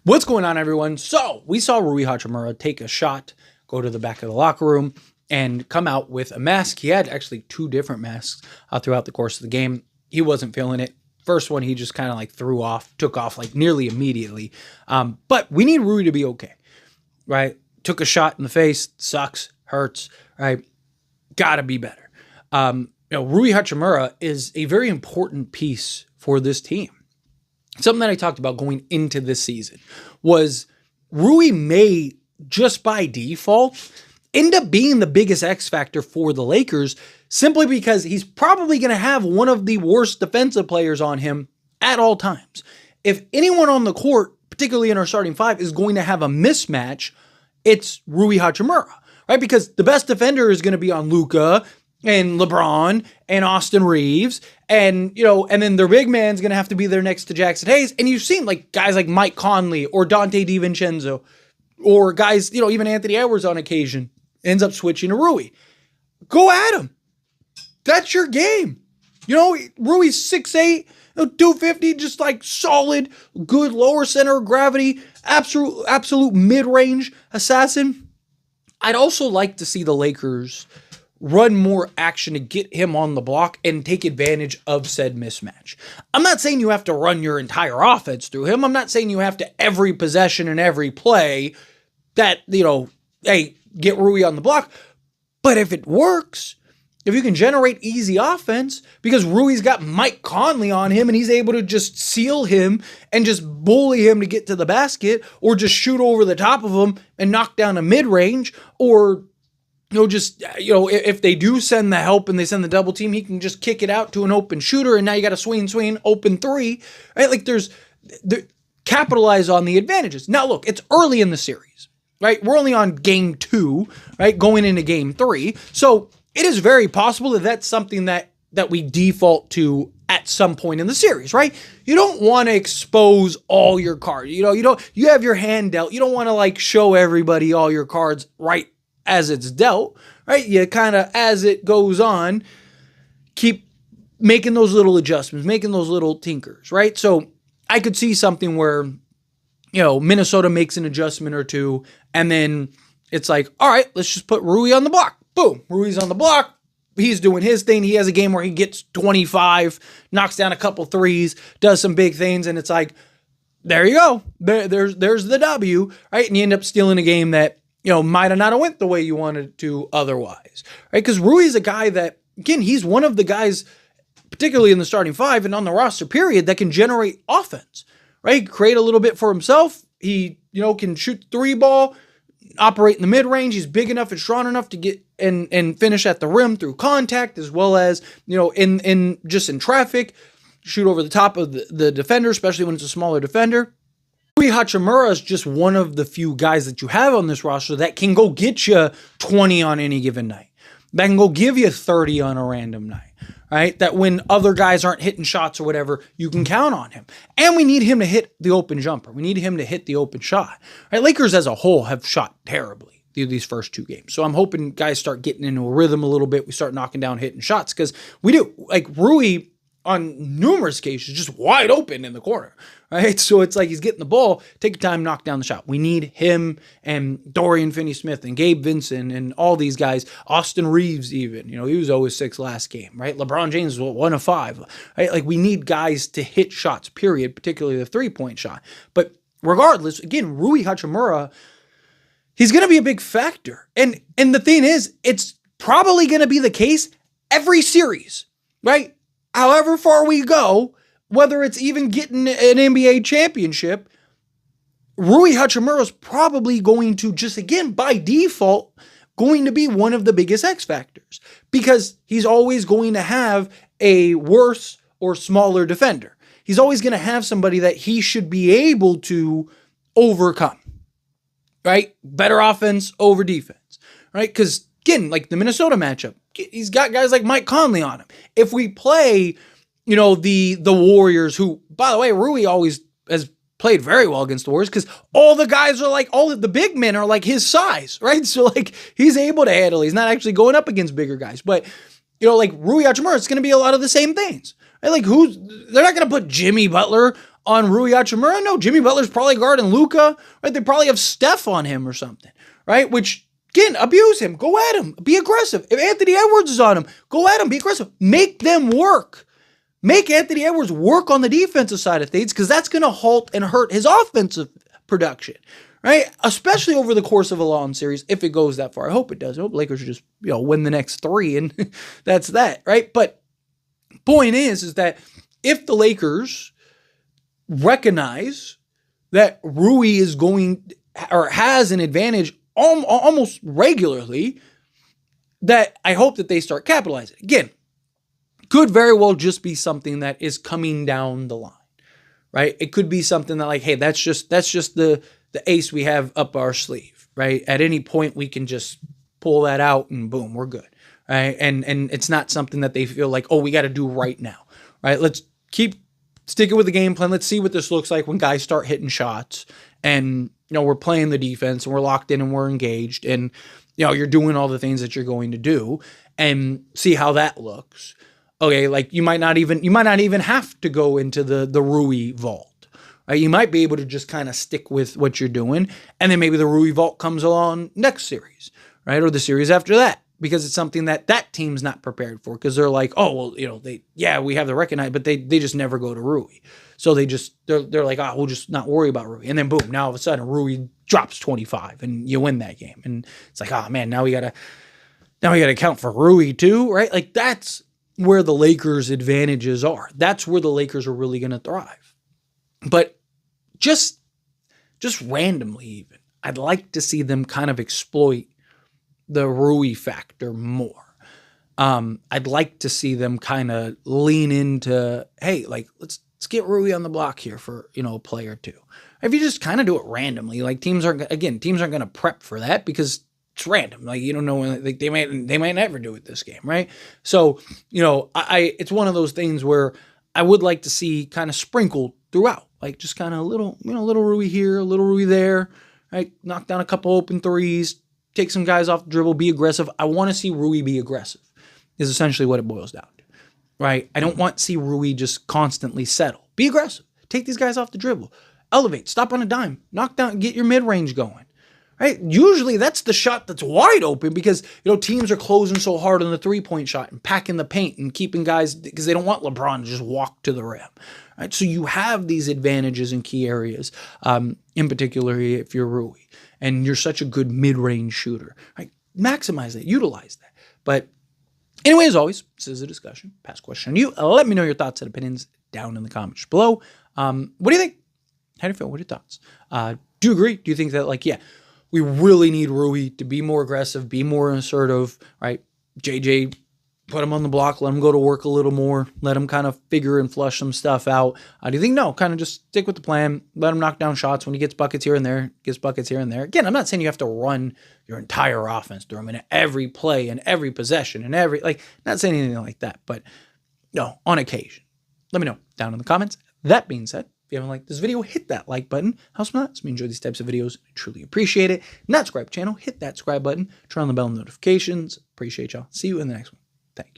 What's going on, everyone? So we saw Rui Hachimura take a shot, go to the back of the locker room, and come out with a mask. He had actually two different masks throughout the course of the game. He wasn't feeling it. First one, he just kind of like took off like nearly immediately. But we need Rui to be okay, right? Took a shot in the face, sucks, hurts, right? Gotta be better. Rui Hachimura is a very important piece for this team. Something that I talked about going into this season was Rui may, just by default, end up being the biggest X factor for the Lakers simply because he's probably going to have one of the worst defensive players on him at all times. If anyone on the court, particularly in our starting five, is going to have a mismatch, it's Rui Hachimura, right? Because the best defender is going to be on Luka and LeBron and Austin Reeves, and then their big man's going to have to be there next to Jackson Hayes. And you've seen like guys like Mike Conley or Dante DiVincenzo, or guys, even Anthony Edwards on occasion ends up switching to Rui. Go at him. That's your game. Rui's 6'8", 250, just like solid, good lower center of gravity, absolute mid-range assassin. I'd also like to see the Lakers run more action to get him on the block and take advantage of said mismatch. I'm not saying you have to run your entire offense through him. I'm not saying you have to every possession and every play that, hey, get Rui on the block. But if it works, if you can generate easy offense, because Rui's got Mike Conley on him and he's able to just seal him and just bully him to get to the basket, or just shoot over the top of him and knock down a mid-range, or if they do send the help and they send the double team, he can just kick it out to an open shooter, and now you got a swing, open three, right? Like capitalize on the advantages. Now look, it's early in the series, right? We're only on game 2, right? Going into game 3. So it is very possible that that's something that we default to at some point in the series, right? You don't want to expose all your cards. You have your hand dealt. You don't want to like show everybody all your cards right as it's dealt, right? You kind of, as it goes on, keep making those little adjustments, making those little tinkers, right? So I could see something where, Minnesota makes an adjustment or two, and then it's like, all right, let's just put Rui on the block. Boom, Rui's on the block. He's doing his thing. He has a game where he gets 25, knocks down a couple threes, does some big things, and it's like, there you go. There's the W, right? And you end up stealing a game that, might have not went the way you wanted to otherwise, right? Because Rui's a guy that, again, he's one of the guys, particularly in the starting five and on the roster period, that can generate offense, right? Create a little bit for himself. He, can shoot the 3-ball, operate in the mid-range. He's big enough and strong enough to get and finish at the rim through contact, as well as, in traffic, shoot over the top of the defender, especially when it's a smaller defender. Rui Hachimura is just one of the few guys that you have on this roster that can go get you 20 on any given night. That can go give you 30 on a random night, right? That when other guys aren't hitting shots or whatever, you can count on him. And we need him to hit the open jumper. We need him to hit the open shot. Right? Lakers as a whole have shot terribly through these first 2 games. So I'm hoping guys start getting into a rhythm a little bit. We start knocking down hitting shots, because we do. Like Rui, on numerous occasions, just wide open in the corner, right? So it's like he's getting the ball, take your time, knock down the shot. We need him and Dorian Finney-Smith and Gabe Vincent and all these guys. Austin Reeves even, he was 0-6 last game, right? LeBron James was 1 of 5, right? Like we need guys to hit shots, period, particularly the 3-point shot. But regardless, again, Rui Hachimura, he's going to be a big factor. And the thing is, it's probably going to be the case every series, right? However far we go, whether it's even getting an NBA championship, Rui Hachimura is probably going to just, again, by default, going to be one of the biggest X factors, because he's always going to have a worse or smaller defender. He's always going to have somebody that he should be able to overcome, right? Better offense over defense, right? Because, again, like the Minnesota matchup, he's got guys like Mike Conley on him. If we play, the Warriors, who, by the way, Rui always has played very well against the Warriors, because all the guys are like, all of the big men are like his size, right? So like he's able to handle. He's not actually going up against bigger guys. But, like Rui Hachimura, it's going to be a lot of the same things. Right? Like they're not going to put Jimmy Butler on Rui Hachimura? No, Jimmy Butler's probably guarding Luka, right? They probably have Steph on him or something, right? Which, again, abuse him. Go at him. Be aggressive. If Anthony Edwards is on him, go at him. Be aggressive. Make them work. Make Anthony Edwards work on the defensive side of things, because that's going to halt and hurt his offensive production, right? Especially over the course of a long series, if it goes that far. I hope it does. I hope Lakers just, win the next 3, and that's that, right? But point is that if the Lakers recognize that Rui is going or has an advantage almost regularly, that I hope that they start capitalizing. Again, could very well just be something that is coming down the line, right? It could be something that, like, hey, that's just the ace we have up our sleeve, right? At any point we can just pull that out and boom, we're good, right? And it's not something that they feel like, oh, we got to do right now, right? Let's keep sticking with the game plan. Let's see what this looks like when guys start hitting shots, and we're playing the defense and we're locked in and we're engaged, and you're doing all the things that you're going to do, and see how that looks. Okay, like you might not even have to go into the Rui vault, right? You might be able to just kind of stick with what you're doing, and then maybe the Rui vault comes along next series, right? Or the series after that, because it's something that team's not prepared for, because they're like, oh, well, we have the recognize, but they just never go to Rui. So they're like, oh, we'll just not worry about Rui. And then boom, now all of a sudden Rui drops 25 and you win that game. And it's like, oh man, now we gotta account for Rui too, right? Like that's where the Lakers' advantages are. That's where the Lakers are really going to thrive. But just randomly even, I'd like to see them kind of exploit the Rui factor more. I'd like to see them kind of lean into, hey, like, let's get Rui on the block here for, a play or two. If you just kind of do it randomly, like teams aren't going to prep for that, because it's random. Like, you don't know when, like, they might never do it this game, right? So, it's one of those things where I would like to see kind of sprinkled throughout, like just kind of a little Rui here, a little Rui there, right? Knock down a couple open threes, take some guys off the dribble, be aggressive. I want to see Rui be aggressive, is essentially what it boils down to, right? I don't want to see Rui just constantly settle. Be aggressive. Take these guys off the dribble. Elevate. Stop on a dime. Knock down. Get your mid-range going. Right? Usually that's the shot that's wide open, because teams are closing so hard on the three-point shot and packing the paint and keeping guys, because they don't want LeBron to just walk to the rim. Right? So you have these advantages in key areas, in particular if you're Rui and you're such a good mid-range shooter. Right? Maximize that, utilize that. But anyway, as always, this is a discussion. Pass question on you. Let me know your thoughts and opinions down in the comments below. What do you think? How do you feel? What are your thoughts? Do you agree? Do you think that, like, we really need Rui to be more aggressive, be more assertive, right? JJ, put him on the block, let him go to work a little more, let him kind of figure and flush some stuff out. Do you think, no, kind of just stick with the plan, let him knock down shots when he gets buckets here and there, Again, I'm not saying you have to run your entire offense through him in every play and every possession and not saying anything like that, but no, on occasion. Let me know down in the comments. That being said, if you haven't liked this video, hit that like button. Helps me out. So we enjoy these types of videos. I truly appreciate it. Not subscribe to the channel, hit that subscribe button. Turn on the bell notifications. Appreciate y'all. See you in the next one. Thank you.